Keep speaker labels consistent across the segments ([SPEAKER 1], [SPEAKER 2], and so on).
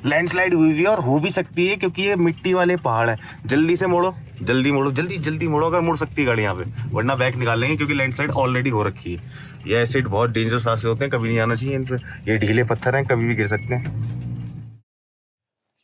[SPEAKER 1] Landslide हुई हुई है और हो भी सकती है क्योंकि ये मिट्टी वाले पहाड़ है। जल्दी से मोड़ो, जल्दी मोड़ो, जल्दी जल्दी मोड़ो अगर मुड़ सकती है गाड़ी यहाँ पे, वरना बैक निकाल लेंगे क्योंकि लैंडस्लाइड ऑलरेडी हो रखी है। ये एसिड बहुत डेंजरस रास्ते होते हैं, कभी नहीं आना चाहिए इन पे। ये ढीले पत्थर हैं, कभी भी गिर सकते हैं।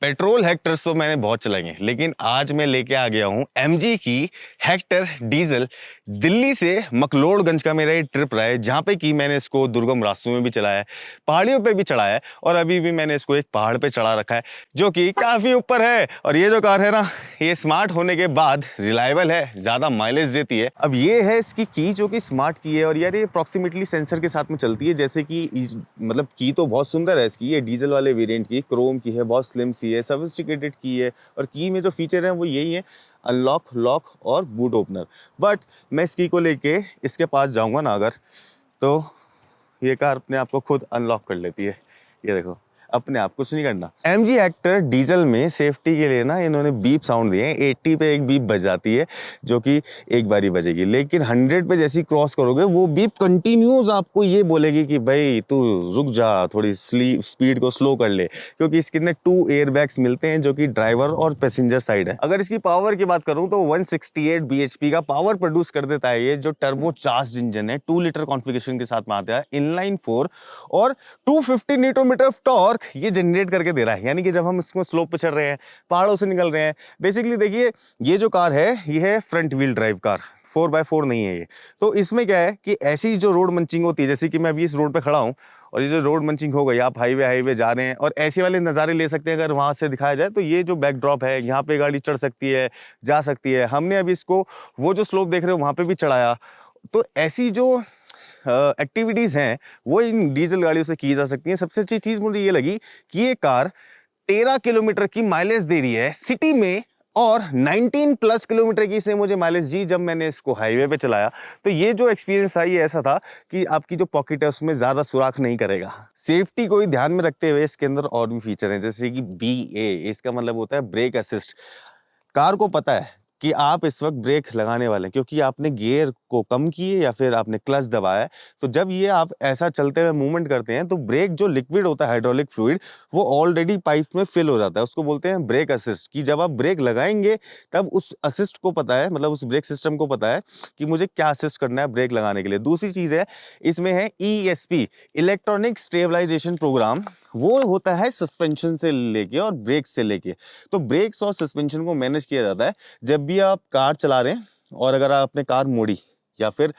[SPEAKER 2] पेट्रोल हेक्टर्स तो मैंने बहुत चलाए हैं, लेकिन आज मैं लेके आ गया हूँ एमजी की हेक्टर डीजल। दिल्ली से मकलोडगंज का मेरा ये ट्रिप रहा है, जहाँ पे कि मैंने इसको दुर्गम रास्तों में भी चलाया है, पहाड़ियों पे भी चढ़ाया है, और अभी भी मैंने इसको एक पहाड़ पे चढ़ा रखा है जो कि काफ़ी ऊपर है। और ये जो कार है ना, ये स्मार्ट होने के बाद रिलायबल है, ज़्यादा माइलेज देती है। अब ये है इसकी की जो कि स्मार्ट की है, और यार ये अप्रॉक्सीमेटली सेंसर के साथ में चलती है। जैसे कि मतलब की तो बहुत सुंदर है इसकी, ये डीजल वाले वेरिएंट की क्रोम की है, बहुत स्लिम सी है, सोफिस्टिकेटेड की है। और की में जो फीचर हैं वो यही है, अनलॉक, लॉक और बूट ओपनर। बट मैं इस की को लेके इसके पास जाऊंगा ना अगर, तो ये कार अपने आप को खुद अनलॉक कर लेती है। ये देखो, अपने आप, कुछ नहीं करना। MG हेक्टर डीजल में सेफ्टी के लिए ना इन्होंने बीप साउंड दिए हैं। 80 पे एक बीप बज जाती है जो कि एक बारी बजेगी, लेकिन 100 पे जैसी क्रॉस करोगे वो बीप कंटिन्यूस आपको ये बोलेगी कि भाई तू रुक जा, थोड़ी स्पीड को स्लो कर ले, क्योंकि इसके अंदर 2 एयरबैग्स मिलते हैं जो कि ड्राइवर और पैसेंजर साइड है। अगर इसकी पावर की बात करूं तो 168 bhp का पावर प्रोड्यूस कर देता है ये जो टर्बो चार्ज इंजन है, 2 लीटर कॉन्फ़िगरेशन के साथ में आता है, इनलाइन 4, और 250 न्यूटन मीटर ऑफ टॉर्क ये जनरेट करके दे रहा है। यानी कि जब हम इसको स्लोप पे चढ़ रहे हैं, पहाड़ों से निकल रहे हैं, बेसिकली देखिए ये जो कार है ये है front wheel drive car, 4x4 नहीं है ये। तो इसमें क्या है कि ऐसी जो रोड मंचिंग होती है, जैसे कि मैं अभी इस रोड पे खड़ा हूँ और ये जो रोड मंचिंग हो गई, आप हाईवे जा रहे हैं और ऐसे वाले नज़ारे ले सकते हैं। अगर वहाँ से दिखाया जाए तो ये जो बैकड्रॉप है, यहाँ पे गाड़ी चढ़ सकती है, जा सकती है। हमने अभी इसको वो जो स्लोप देख रहे हो वहाँ पे भी चढ़ाया। तो ऐसी जो एक्टिविटीज़ हैं वो इन डीजल गाड़ियों से की जा सकती हैं। सबसे अच्छी चीज़ मुझे ये लगी कि ये कार 13 किलोमीटर की माइलेज दे रही है सिटी में, और 19 प्लस किलोमीटर की से मुझे माइलेज दी जब मैंने इसको हाईवे पे चलाया। तो ये जो एक्सपीरियंस था ये ऐसा था कि आपकी जो पॉकेट है उसमें ज़्यादा सुराख नहीं करेगा। सेफ्टी को ही ध्यान में रखते हुए इसके अंदर और भी फीचर हैं, जैसे कि BA, इसका मतलब होता है ब्रेक असिस्ट। कार को पता है कि आप इस वक्त ब्रेक लगाने वाले हैं क्योंकि आपने गियर को कम किए या फिर आपने क्लच दबाया है। तो जब ये आप ऐसा चलते हुए मूवमेंट करते हैं तो ब्रेक जो लिक्विड होता है, हाइड्रोलिक फ्लूइड, वो ऑलरेडी पाइप में फिल हो जाता है। उसको बोलते हैं ब्रेक असिस्ट। कि जब आप ब्रेक लगाएंगे तब उस असिस्ट को पता है, मतलब उस ब्रेक सिस्टम को पता है कि मुझे क्या असिस्ट करना है ब्रेक लगाने के लिए। दूसरी चीज़ है, इसमें है ESP, इलेक्ट्रॉनिक स्टेबलाइजेशन प्रोग्राम। वो होता है सस्पेंशन से लेके और ब्रेक से लेके। तो ब्रेक्स और सस्पेंशन को मैनेज किया जाता है। जब भी आप कार चला रहे हैं और अगर आपने कार मोड़ी या फिर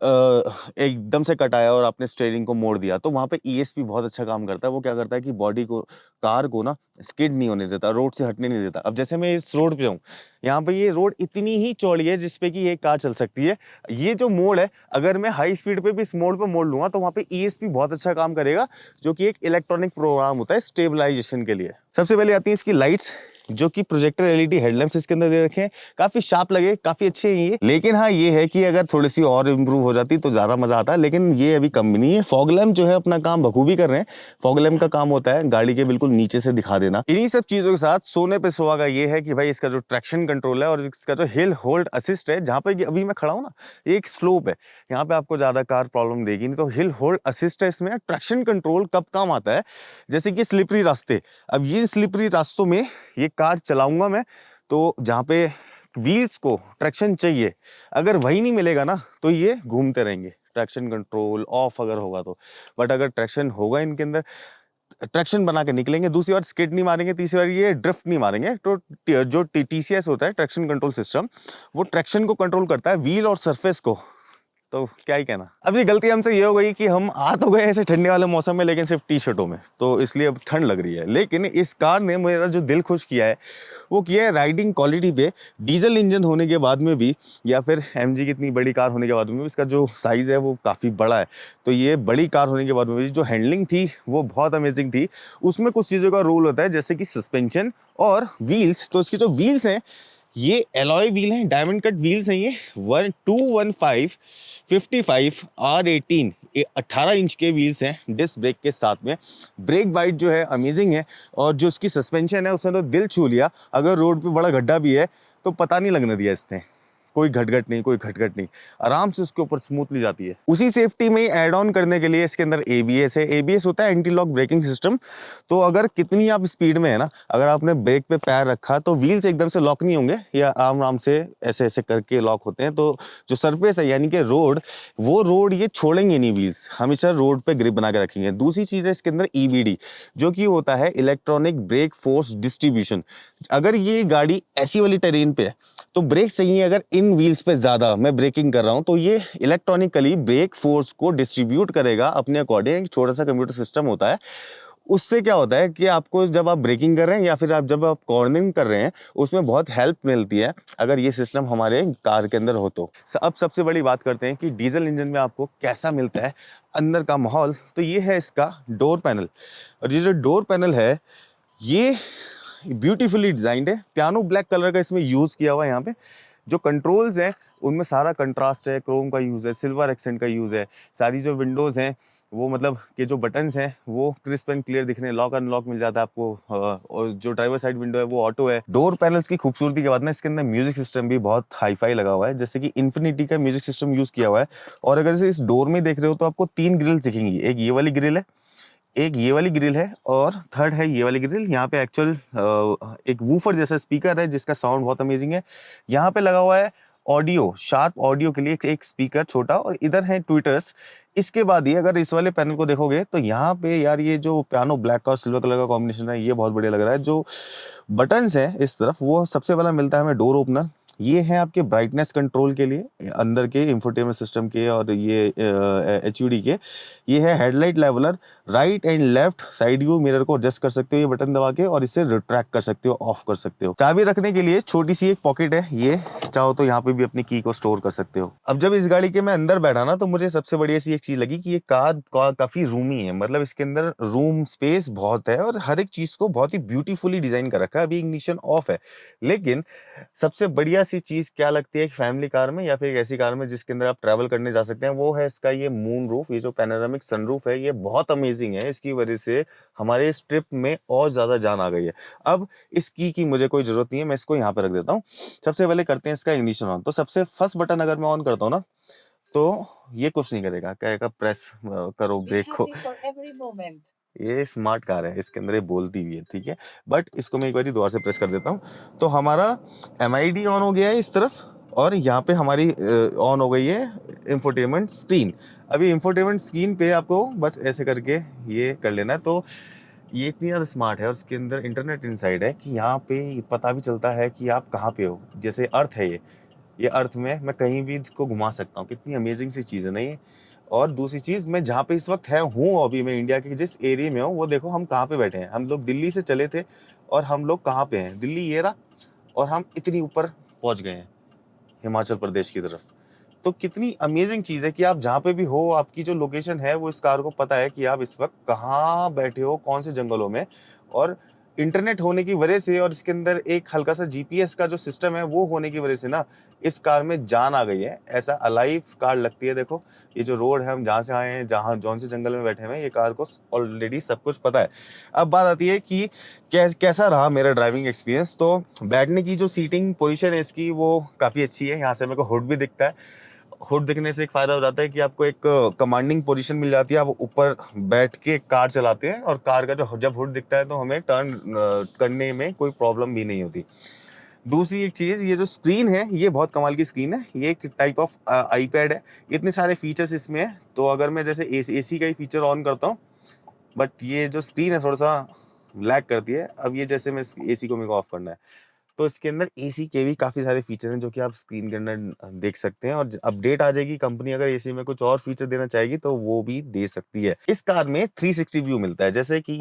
[SPEAKER 2] एकदम से कटाया और आपने स्टीयरिंग को मोड़ दिया, तो वहाँ पे ESP बहुत अच्छा काम करता है। वो क्या करता है कि बॉडी को, कार को ना स्किड नहीं होने देता, रोड से हटने नहीं देता। अब जैसे मैं इस रोड पे हूँ, यहाँ पे ये रोड इतनी ही चौड़ी है जिसपे कि ये कार चल सकती है। ये जो मोड़ है, अगर मैं हाई स्पीड पे भी इस मोड़ पे मोड़ लूंगा तो वहाँ पे ESP बहुत अच्छा काम करेगा, जो कि एक इलेक्ट्रॉनिक प्रोग्राम होता है स्टेबलाइजेशन के लिए। सबसे पहले आती है इसकी लाइट्स, जो कि प्रोजेक्टर LED हेडलैम्प्स इसके अंदर दे रखे हैं। काफी शार्प लगे, काफी अच्छे हैं ये। लेकिन हाँ ये है कि अगर थोड़ी सी और इम्प्रूव हो जाती तो ज्यादा मजा आता, लेकिन ये अभी कम भी नहीं है। फॉग लैम्प जो है अपना काम बखूबी कर रहे हैं। फॉग लैम्प का काम होता है गाड़ी के बिल्कुल नीचे से दिखा देना। इन्हीं सब चीजों के साथ सोने पे सुहागा ये है कि भाई इसका जो ट्रैक्शन कंट्रोल है और इसका जो हिल होल्ड असिस्ट है, जहाँ पे अभी मैं खड़ा हूँ ना, ये एक स्लोप है, यहाँ पे आपको ज्यादा कार प्रॉब्लम देगी नहीं। तो हिल होल्ड असिस्ट है इसमें। ट्रैक्शन कंट्रोल कब काम आता है, जैसे कि स्लिपरी रास्ते। अब ये स्लिपरी रास्तों में ये कार चलाऊंगा मैं, तो जहाँ पे व्हील्स को ट्रैक्शन चाहिए, अगर वही नहीं मिलेगा ना तो ये घूमते रहेंगे। ट्रैक्शन कंट्रोल ऑफ अगर होगा तो, बट अगर ट्रैक्शन होगा इनके अंदर, ट्रैक्शन बना के निकलेंगे। दूसरी बार स्किड नहीं मारेंगे, तीसरी बार ये ड्रिफ्ट नहीं मारेंगे। तो जो TCS होता है, ट्रैक्शन कंट्रोल सिस्टम, वो ट्रैक्शन को कंट्रोल करता है, व्हील और सरफेस को। तो क्या ही कहना। अब ये गलती हमसे ये हो गई कि हम आ तो गए ऐसे ठंडे वाले मौसम में, लेकिन सिर्फ टी-शर्टों में, तो इसलिए अब ठंड लग रही है। लेकिन इस कार ने मेरा जो दिल खुश किया है वो किया है राइडिंग क्वालिटी पे। डीजल इंजन होने के बाद में भी, या फिर MG की इतनी बड़ी कार होने के बाद में भी, इसका जो साइज़ है वो काफ़ी बड़ा है। तो ये बड़ी कार होने के बाद में भी जो हैंडलिंग थी वो बहुत अमेजिंग थी। उसमें कुछ चीज़ों का रोल होता है, जैसे कि सस्पेंशन और व्हील्स। तो इसकी जो व्हील्स हैं ये एलॉय व्हील हैं, डायमंड कट व्हील्स हैं। ये 215 55 R18 18 इंच के व्हील्स हैं डिस्क ब्रेक के साथ में। ब्रेक बाइट जो है अमेजिंग है, और जो इसकी सस्पेंशन है उसने तो दिल छू लिया। अगर रोड पे बड़ा गड्ढा भी है तो पता नहीं लगने दिया इसने। कोई घटघट नहीं, कोई खटखट नहीं, आराम से उसके ऊपर स्मूथली जाती है। उसी सेफ्टी में ऐड ऑन करने के लिए इसके अंदर एबीएस है। एबीएस होता है एंटी लॉक ब्रेकिंग सिस्टम। तो अगर कितनी आप स्पीड में है ना, अगर आपने ब्रेक पे पैर रखा तो व्हील्स एकदम से लॉक नहीं होंगे, या आराम आराम से ऐसे ऐसे करके लॉक होते हैं। तो जो सरफेस है यानी कि रोड, वो रोड ये छोड़ेंगे नहीं, व्हील्स हमेशा रोड पे ग्रिप बना के रखेंगे। दूसरी चीज है इसके अंदर ईबीडी, जो कि होता है इलेक्ट्रॉनिक ब्रेक फोर्स डिस्ट्रीब्यूशन। अगर ये गाड़ी ऐसी वाली टेरेन पे है तो ब्रेक चाहिए, अगर इन व्हील्स पे ज्यादा मैं ब्रेकिंग कर रहा हूं तो ये इलेक्ट्रॉनिकली ब्रेक फोर्स को डिस्ट्रीब्यूट करेगा अपने अकॉर्डिंग। एक छोटा सा कंप्यूटर सिस्टम होता है। उससे क्या होता है कि आपको जब आप ब्रेकिंग कर रहे हैं या फिर आप जब आप कॉर्नरिंग कर रहे हैं, उसमें बहुत हेल्प मिलती है अगर ये सिस्टम हमारे कार के अंदर हो तो। अब सबसे बड़ी बात करते हैं कि डीजल इंजन में आपको कैसा मिलता है अंदर का माहौल। तो ये है इसका डोर पैनल, और ये जो डोर पैनल है ये ब्यूटीफुली डिजाइंड है। पियानो ब्लैक कलर का इसमें यूज किया हुआ है। यहाँ पे जो कंट्रोल्स हैं उनमें सारा कंट्रास्ट है, क्रोम का यूज है, सिल्वर एक्सेंट का यूज है। सारी जो विंडोज हैं वो मतलब कि जो बटन्स हैं वो क्रिस्प एंड क्लियर दिख रहे हैं। लॉक अनलॉक मिल जाता है आपको, और जो ड्राइवर साइड विंडो है वो ऑटो है। डोर पैनल्स की खूबसूरती के बाद ना इसके अंदर म्यूजिक सिस्टम भी बहुत हाई फाई लगा हुआ है, जैसे कि इन्फिनिटी का म्यूजिक सिस्टम यूज किया हुआ है। और अगर से इस डोर में देख रहे हो तो आपको 3 ग्रिल्स दिखेंगी। एक ये वाली ग्रिल है, एक ये वाली ग्रिल है, और थर्ड है ये वाली ग्रिल। यहाँ पे एक्चुअल एक वूफर जैसा स्पीकर है जिसका साउंड बहुत अमेजिंग है। यहाँ पे लगा हुआ है ऑडियो, शार्प ऑडियो के लिए एक स्पीकर छोटा, और इधर है ट्विटर्स। इसके बाद ये अगर इस वाले पैनल को देखोगे तो यहाँ पे यार ये जो पियानो ब्लैक और सिल्वर कलर का कॉम्बिनेशन है ये बहुत बढ़िया लग रहा है। जो बटन्स है इस तरफ वो सबसे पहला मिलता है हमें डोर ओपनर। ये है आपके ब्राइटनेस कंट्रोल के लिए अंदर के इंफोटेनमेंट सिस्टम के, और ये एचयूडी के। ये है headlight leveller, right and left side view mirror को एडजस्ट कर सकते हो ये बटन दबा के, और इससे रिट्रैक्ट कर सकते हो, ऑफ कर सकते हो। चाबी रखने के लिए छोटी सी एक पॉकेट है, ये चाहो तो यहाँ पे भी अपनी की को स्टोर कर सकते हो। अब जब इस गाड़ी के मैं अंदर बैठा ना तो मुझे सबसे बढ़िया सी एक चीज लगी कि ये कार काफी रूमी है। मतलब इसके अंदर रूम स्पेस बहुत है और हर एक चीज को बहुत ही ब्यूटीफुली डिजाइन कर रखा है। अभी इग्निशन ऑफ है, लेकिन सबसे बढ़िया सी चीज क्या लगती है एक फैमिली कार में या फिर एक ऐसी कार में जिसके अंदर आप ट्रैवल करने जा सकते हैं, वो है इसका ये मून रूफ। ये जो पैनोरामिक सनरूफ है ये बहुत अमेजिंग है। इसकी वजह से हमारे इस ट्रिप में और ज्यादा जान आ गई है। अब इस की मुझे कोई जरूरत नहीं है, मैं इसको यहाँ पे रख देता हूँ। सबसे पहले करते हैं इसका इग्निशन ऑन। तो सबसे फर्स्ट बटन अगर मैं ऑन करता हूँ ना तो ये कुछ नहीं करेगा, कहेगा प्रेस करो ब्रेक को। ये स्मार्ट कार है, इसके अंदर ये बोलती भी है, ठीक है। बट इसको मैं एक बार दोबारा से प्रेस कर देता हूँ तो हमारा MID ऑन हो गया है इस तरफ, और यहाँ पे हमारी ऑन हो गई है इंफोटेनमेंट स्क्रीन। अभी इंफोटेनमेंट स्क्रीन पे आपको बस ऐसे करके ये कर लेना है। तो ये इतनी ज़्यादा स्मार्ट है और इसके अंदर इंटरनेट इनसाइड है कि यहाँ पे पता भी चलता है कि आप कहाँ पे हो। जैसे अर्थ है ये अर्थ में मैं कहीं भी इसको घुमा सकता हूँ। कितनी अमेजिंग सी चीज़ है ना ये। और दूसरी चीज़, मैं जहाँ पे इस वक्त हूँ अभी मैं इंडिया के जिस एरिया में हूँ वो देखो हम कहाँ पे बैठे हैं। हम लोग दिल्ली से चले थे और हम लोग कहाँ पे हैं, दिल्ली ये रहा, और हम इतनी ऊपर पहुँच गए हैं हिमाचल प्रदेश की तरफ। तो कितनी अमेजिंग चीज़ है कि आप जहाँ पे भी हो आपकी जो लोकेशन है वो इस कार को पता है कि आप इस वक्त कहाँ बैठे हो, कौन से जंगलों में। और इंटरनेट होने की वजह से और इसके अंदर एक हल्का सा GPS का जो सिस्टम है वो होने की वजह से ना इस कार में जान आ गई है। ऐसा अलाइव कार लगती है। देखो ये जो रोड है, हम जहाँ से आए हैं, जहाँ जौन से जंगल में बैठे हुए हैं, ये कार को ऑलरेडी सब कुछ पता है। अब बात आती है कि कैसा रहा मेरा ड्राइविंग एक्सपीरियंस। तो बैठने की जो सीटिंग पोजीशन है इसकी वो काफ़ी अच्छी है। यहाँ से मेरे को हुड भी दिखता है। हुड दिखने से एक फ़ायदा हो जाता है कि आपको एक कमांडिंग पोजीशन मिल जाती है। आप ऊपर बैठ के कार चलाते हैं और कार का जो जब हुड दिखता है तो हमें टर्न करने में कोई प्रॉब्लम भी नहीं होती। दूसरी एक चीज़, ये जो स्क्रीन है ये बहुत कमाल की स्क्रीन है। ये एक टाइप ऑफ iPad है। इतने सारे फीचर्स इसमें है। तो अगर मैं जैसे AC का ही फीचर ऑन करता हूँ, बट ये जो स्क्रीन है थोड़ा सा लैग करती है। अब ये जैसे मैं AC को मेरे को ऑफ करना है तो इसके अंदर AC के भी काफ़ी सारे फीचर हैं जो कि आप स्क्रीन के अंदर देख सकते हैं। और अपडेट आ जाएगी, कंपनी अगर AC में कुछ और फीचर देना चाहेगी तो वो भी दे सकती है। इस कार में 360 व्यू मिलता है, जैसे कि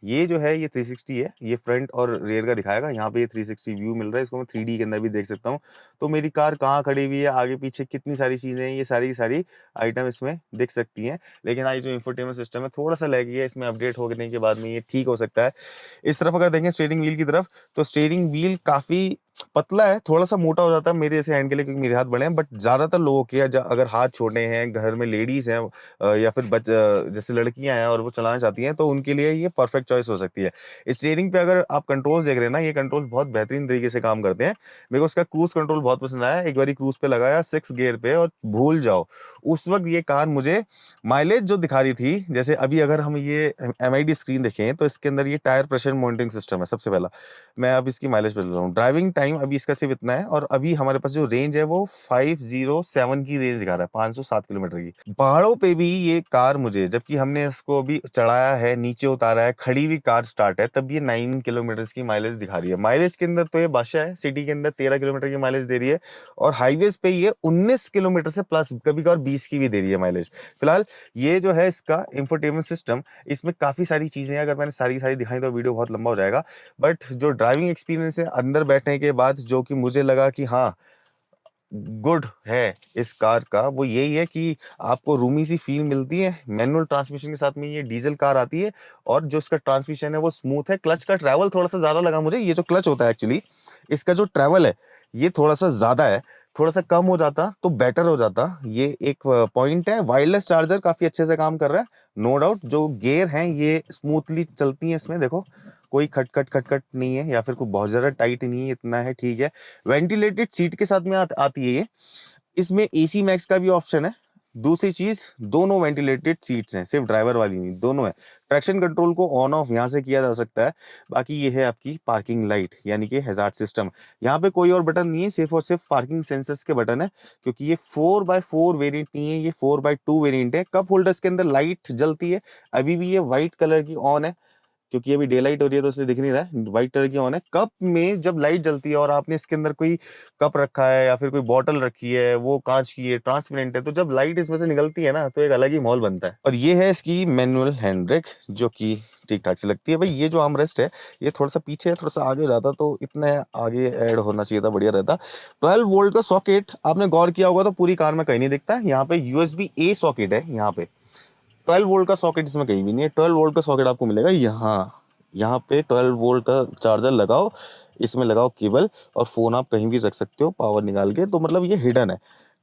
[SPEAKER 2] ये जो है ये 360 है। ये फ्रंट और रेयर का दिखाएगा। यहाँ पे ये 360 व्यू मिल रहा है। इसको मैं 3D के अंदर भी देख सकता हूँ। तो मेरी कार कहाँ खड़ी हुई है, आगे पीछे कितनी सारी चीज़ें हैं, ये सारी सारी आइटम इसमें दिख सकती हैं। लेकिन आज जो इंफोटेनमेंट सिस्टम है थोड़ा सा लैगी है, इसमें अपडेट होने के बाद में ये ठीक हो सकता है। इस तरफ अगर देखें स्टीयरिंग व्हील की तरफ, तो स्टीयरिंग व्हील काफ़ी
[SPEAKER 1] पतला है, थोड़ा सा मोटा हो जाता है मेरे जैसे हैंड के लिए क्योंकि मेरे हाथ बड़े हैं, बट ज्यादातर लोगों के अगर हाथ छोटे हैं, घर में लेडीज हैं या फिर जैसे लड़कियां हैं और वो चलाना चाहती हैं, तो उनके लिए ये परफेक्ट चॉइस हो सकती है। स्टीयरिंग पे अगर आप कंट्रोल देख रहे हैं ना, ये कंट्रोल बहुत बेहतरीन तरीके से काम करते हैं। मेरे को उसका क्रूज कंट्रोल बहुत पसंद आया। एक बार क्रूज पे लगाया 6 गियर पे और भूल जाओ, उस वक्त ये कार मुझे माइलेज जो दिखा रही थी, जैसे अभी अगर हम ये MID स्क्रीन देखें तो इसके अंदर ये टायर प्रेशर मॉनिटरिंग सिस्टम है। सबसे पहला मैं अब इसकी माइलेज पे चल रहा हूँ। ड्राइविंग टाइम अभी इसका सिर्फ इतना है और अभी हमारे पास जो रेंज है वो 507 की रेंज दिखा रहा है, 507 किलोमीटर की। पहाड़ों पे भी ये कार मुझे, जबकि हमने इसको अभी चढ़ाया है, नीचे उतारा है, खड़ी हुई कार स्टार्ट है, तब ये 9 किलोमीटर की माइलेज दिखा रही है। माइलेज के अंदर तो ये बादशाह है, सिटी के अंदर 13 किलोमीटर की माइलेज दे रही है और हाईवेज पे ये 19 किलोमीटर से प्लस, कभी कभार 20 की भी दे रही है माइलेज। फिलहाल ये जो है इसका इंफोटेनमेंट सिस्टम, इसमें काफी सारी चीजें हैं, अगर मैंने सारी सारी दिखाई तो वीडियो बहुत लंबा हो जाएगा। बट जो ड्राइविंग एक्सपीरियंस है अंदर बैठने के बाद, जो कि मुझे लगा कि हाँ गुड है इस कार का, वो यही है कि आपको रूमी सी फील मिलती है। मैनुअल ट्रांसमिशन के साथ में ये डीजल कार आती है और जो इसका ट्रांसमिशन है वो स्मूथ है। क्लच का ट्रैवल थोड़ा सा ज्यादा लगा मुझे। ये जो क्लच होता है एक्चुअली, इसका जो ट्रैवल है ये थोड़ा सा ज्यादा है, थोड़ा सा कम हो जाता तो बेटर हो जाता। ये एक पॉइंट है। वायरलेस चार्जर काफी अच्छे से काम कर रहा है, नो डाउट। जो गेयर हैं ये स्मूथली चलती हैं इसमें, देखो कोई खटखट खटखट नहीं है या फिर कोई बहुत ज्यादा टाइट नहीं है, इतना है ठीक है। वेंटिलेटेड सीट के साथ में आती है ये। इसमें AC मैक्स का भी ऑप्शन है। दूसरी चीज, दोनों वेंटिलेटेड सीट्स हैं, सिर्फ ड्राइवर वाली नहीं, दोनों है। ट्रैक्शन कंट्रोल को ऑन ऑफ यहाँ से किया जा सकता है। बाकी ये है आपकी पार्किंग लाइट यानी कि हैजार्ड सिस्टम। यहाँ पे कोई और बटन नहीं है, सिर्फ और सिर्फ पार्किंग सेंसर्स के बटन है, क्योंकि ये 4x4 वेरिएंट नहीं है, ये 4x2 वेरिएंट है। कप होल्डर्स के अंदर लाइट जलती है, अभी भी ये व्हाइट कलर की ऑन है, क्योंकि अभी डे लाइट हो रही है तो इसलिए दिख नहीं रहा है। व्हाइट कलर की ऑन है। कप में जब लाइट जलती है और आपने इसके अंदर कोई कप रखा है या फिर कोई बॉटल रखी है, वो कांच की है, ट्रांसपेरेंट है, तो जब लाइट इसमें से निकलती है ना तो एक अलग ही माहौल बनता है। और ये है इसकी मैनुअल हैंड ब्रेक, जो कि ठीक ठाक से लगती है। भाई ये जो आर्मरेस्ट है ये थोड़ा सा पीछे है, थोड़ा सा आगे हो जाता तो इतना आगे ऐड होना चाहिए था, बढ़िया रहता। 12 वोल्ट का सॉकेट, आपने गौर किया होगा तो पूरी कार में कहीं नहीं दिखता। यहाँ पे USB-A सॉकेट है। यहाँ पे 12 वोल्ट का सॉकेट इसमें कहीं भी नहीं है। 12 वोल्ट का सॉकेट आपको मिलेगा यहाँ, यहाँ पे 12 वोल्ट का चार्जर लगाओ, इसमें लगाओ केबल और फोन आप कहीं भी रख सकते हो पावर निकाल के, तो मतलब ये हिडन है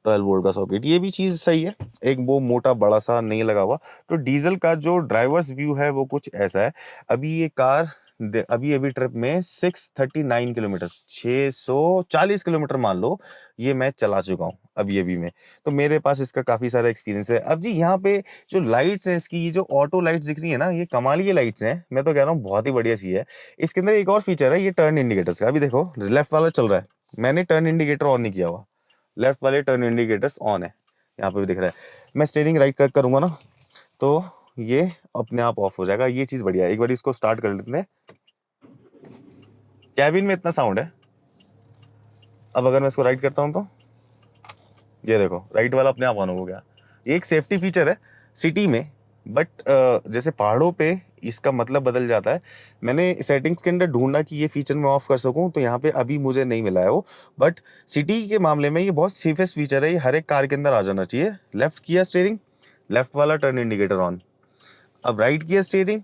[SPEAKER 1] 12 वोल्ट का सॉकेट। ये भी चीज सही है, एक वो मोटा बड़ा सा नहीं लगा हुआ। तो डीजल का जो ड्राइवर्स व्यू है वो कुछ ऐसा है। अभी ये कार अभी अभी ट्रिप में 639 किलोमीटर, 640 किलोमीटर मान लो, ये मैं चला चुका हूँ अभी अभी में। तो मेरे पास इसका काफी सारा एक्सपीरियंस है। अब जी यहाँ पे जो लाइट्स हैं इसकी, ये जो ऑटो लाइट्स दिख रही है ना, ये कमाल की लाइट्स हैं, मैं तो कह रहा हूँ बहुत ही बढ़िया चीज है। इसके अंदर एक और फीचर है, ये टर्न इंडिकेटर्स का। अभी देखो लेफ्ट वाला चल रहा है, मैंने टर्न इंडिकेटर ऑन नहीं किया हुआ, लेफ्ट वाले टर्न इंडिकेटर्स ऑन है, यहाँ पे भी दिख रहा है। मैं स्टीयरिंग राइट कट करूंगा ना तो ये अपने आप ऑफ हो जाएगा। ये चीज बढ़िया है। एक बार इसको स्टार्ट कर लेते हैं। कैबिन में इतना साउंड है। अब अगर मैं इसको राइट करता हूं तो ये देखो राइट वाला अपने आप ऑन हो गया। ये एक सेफ्टी फीचर है सिटी में, बट जैसे पहाड़ों पे इसका मतलब बदल जाता है। मैंने सेटिंग्स के अंदर ढूंढा कि ये फीचर मैं ऑफ कर सकूं, तो यहाँ पे अभी मुझे नहीं मिला है वो। बट सिटी के मामले में ये बहुत सेफेस्ट फीचर है, ये हर एक कार के अंदर आ जाना चाहिए। लेफ्ट किया स्टीयरिंग, लेफ्ट वाला टर्न इंडिकेटर ऑन। अब राइट किया स्टीयरिंग,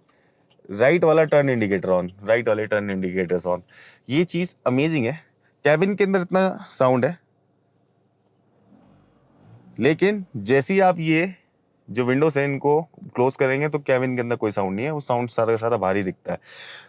[SPEAKER 1] राइट वाला टर्न इंडिकेटर ऑन, राइट वाले टर्न इंडिकेटर्स ऑन। ये चीज अमेजिंग है। कैबिन के अंदर इतना साउंड है, लेकिन जैसे ही आप ये जो विंडोज है इनको क्लोज करेंगे तो कैबिन के अंदर कोई साउंड नहीं है, वो साउंड सारा का सारा भारी दिखता है।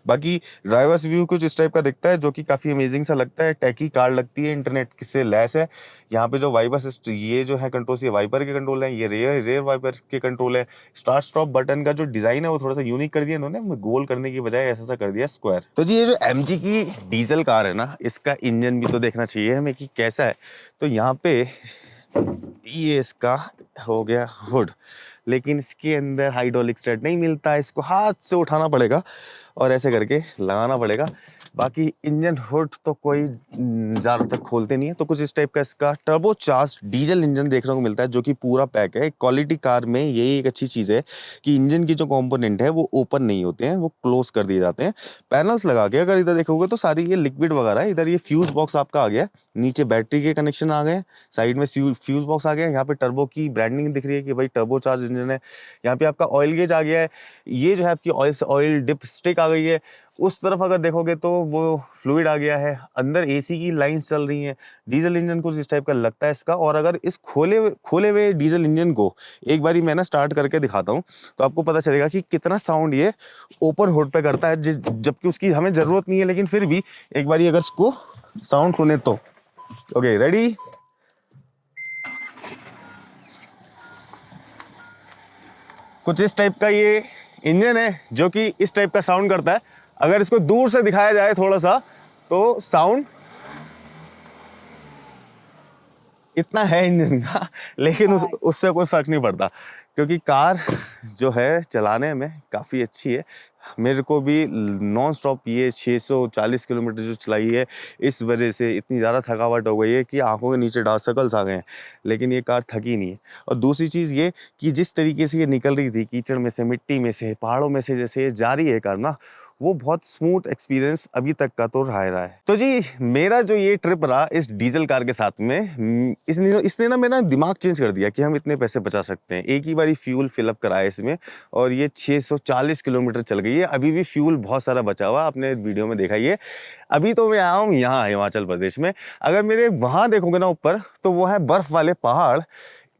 [SPEAKER 1] बाकी ड्राइवर्स व्यू कुछ इस टाइप का दिखता है, जो कि काफी अमेजिंग सा लगता है। टैकी कार लगती है, इंटरनेट से लैस है। यहाँ पे जो वाइपर सिस्टम, ये जो है कंट्रोल, ये वाइपर के कंट्रोल है, ये रेयर रेयर वाइपर के कंट्रोल है। स्टार्ट स्टॉप बटन का जो डिजाइन है वो थोड़ा सा यूनिक कर दिया इन्होंने, गोल करने की बजाय ऐसा सा कर दिया स्क्वायर। तो जी ये जो MG की डीजल कार है ना, इसका इंजन भी तो देखना चाहिए हमें कि कैसा है। तो यहाँ पे ये इसका हो गया हुड, लेकिन इसके अंदर हाइड्रोलिक स्टार्ट नहीं मिलता, इसको हाथ से उठाना पड़ेगा और ऐसे करके लगाना पड़ेगा। बाकी इंजन हुड तो कोई ज़्यादातर खोलते नहीं है। तो कुछ इस टाइप का इसका टर्बो चार्ज डीजल इंजन देखने को मिलता है, जो कि पूरा पैक है। क्वालिटी कार में यही एक अच्छी चीज़ है कि इंजन की जो कंपोनेंट है वो ओपन नहीं होते हैं, वो क्लोज कर दिए जाते हैं। पैनल्स लगा के अगर इधर देखोगे तो सारी ये लिक्विड वगैरह है। इधर ये फ्यूज बॉक्स आपका आ गया, नीचे बैटरी के कनेक्शन आ गए, साइड में फ्यूज बॉक्स आ गया, यहाँ पे टर्बो की ब्रांड
[SPEAKER 2] ब्रांडिंग दिख रही है कि भाई टर्बो चार्ज इंजन है। यहाँ पे आपका ऑयल गेज आ गया है, ये जो है आपकी ऑयल डिप स्टिक आ गई है। उस तरफ अगर देखोगे तो वो फ्लूइड आ गया है, अंदर एसी की लाइंस चल रही हैं। डीजल इंजन कुछ इस टाइप का लगता है इसका। और अगर इस खोले हुए डीजल इंजन को एक बारी मैं ना स्टार्ट करके दिखाता हूँ तो आपको पता चलेगा कि कितना साउंड ये ओपन हुड पे करता है, जबकि उसकी हमें ज़रूरत नहीं है, लेकिन फिर भी एक बारी अगर इसको साउंड सुने तो। ओके रेडी, कुछ इस टाइप का ये इंजन है जो कि इस टाइप का साउंड करता है। अगर इसको दूर से दिखाया जाए थोड़ा सा तो साउंड इतना है इंजन का, लेकिन उससे कोई फर्क नहीं पड़ता क्योंकि कार जो है चलाने में काफ़ी अच्छी है। मेरे को भी नॉन स्टॉप ये 640 किलोमीटर जो चलाई है, इस वजह से इतनी ज़्यादा थकावट हो गई है कि आंखों के नीचे डार्क सर्कल्स आ गए हैं, लेकिन ये कार थकी नहीं है। और दूसरी चीज़ ये कि जिस तरीके से ये निकल रही थी कीचड़ में से, मिट्टी में से, पहाड़ों में से, जैसे ये जा रही है कार ना, वो बहुत स्मूथ एक्सपीरियंस अभी तक का तो रहा है। तो जी मेरा जो ये ट्रिप रहा इस डीजल कार के साथ में, इसने ना मेरा दिमाग चेंज कर दिया कि हम इतने पैसे बचा सकते हैं। एक ही बारी फ्यूल फिलअप कराया इसमें और ये 640 किलोमीटर चल गई है। अभी भी फ्यूल बहुत सारा बचा हुआ, आपने वीडियो में देखा ही है। अभी तो मैं आया हूँ यहाँ हिमाचल प्रदेश में। अगर मेरे वहाँ देखोगे ना ऊपर, तो वो है बर्फ़ वाले पहाड़।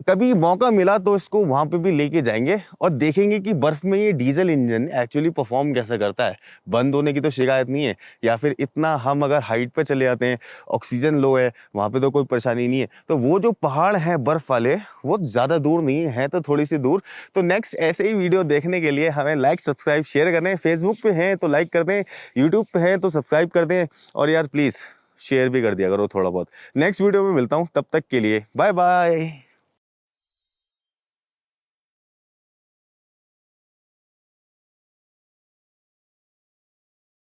[SPEAKER 2] कभी मौका मिला तो इसको वहाँ पे भी लेके जाएंगे और देखेंगे कि बर्फ़ में ये डीजल इंजन एक्चुअली परफॉर्म कैसे करता है। बंद होने की तो शिकायत नहीं है, या फिर इतना हम अगर हाइट पे चले जाते हैं, ऑक्सीजन लो है, वहाँ पे तो कोई परेशानी नहीं है। तो वो जो पहाड़ हैं बर्फ़ वाले, वो ज़्यादा दूर नहीं है, तो थोड़ी सी दूर। तो नेक्स्ट ऐसे ही वीडियो देखने के लिए हमें लाइक सब्सक्राइब शेयर कर दें। फेसबुक पे हैं तो लाइक कर दें, यूट्यूब पे हैं तो सब्सक्राइब कर दें, और यार प्लीज़ शेयर भी कर दिया करो थोड़ा बहुत। नेक्स्ट वीडियो में मिलता हूँ, तब तक के लिए बाय बाय।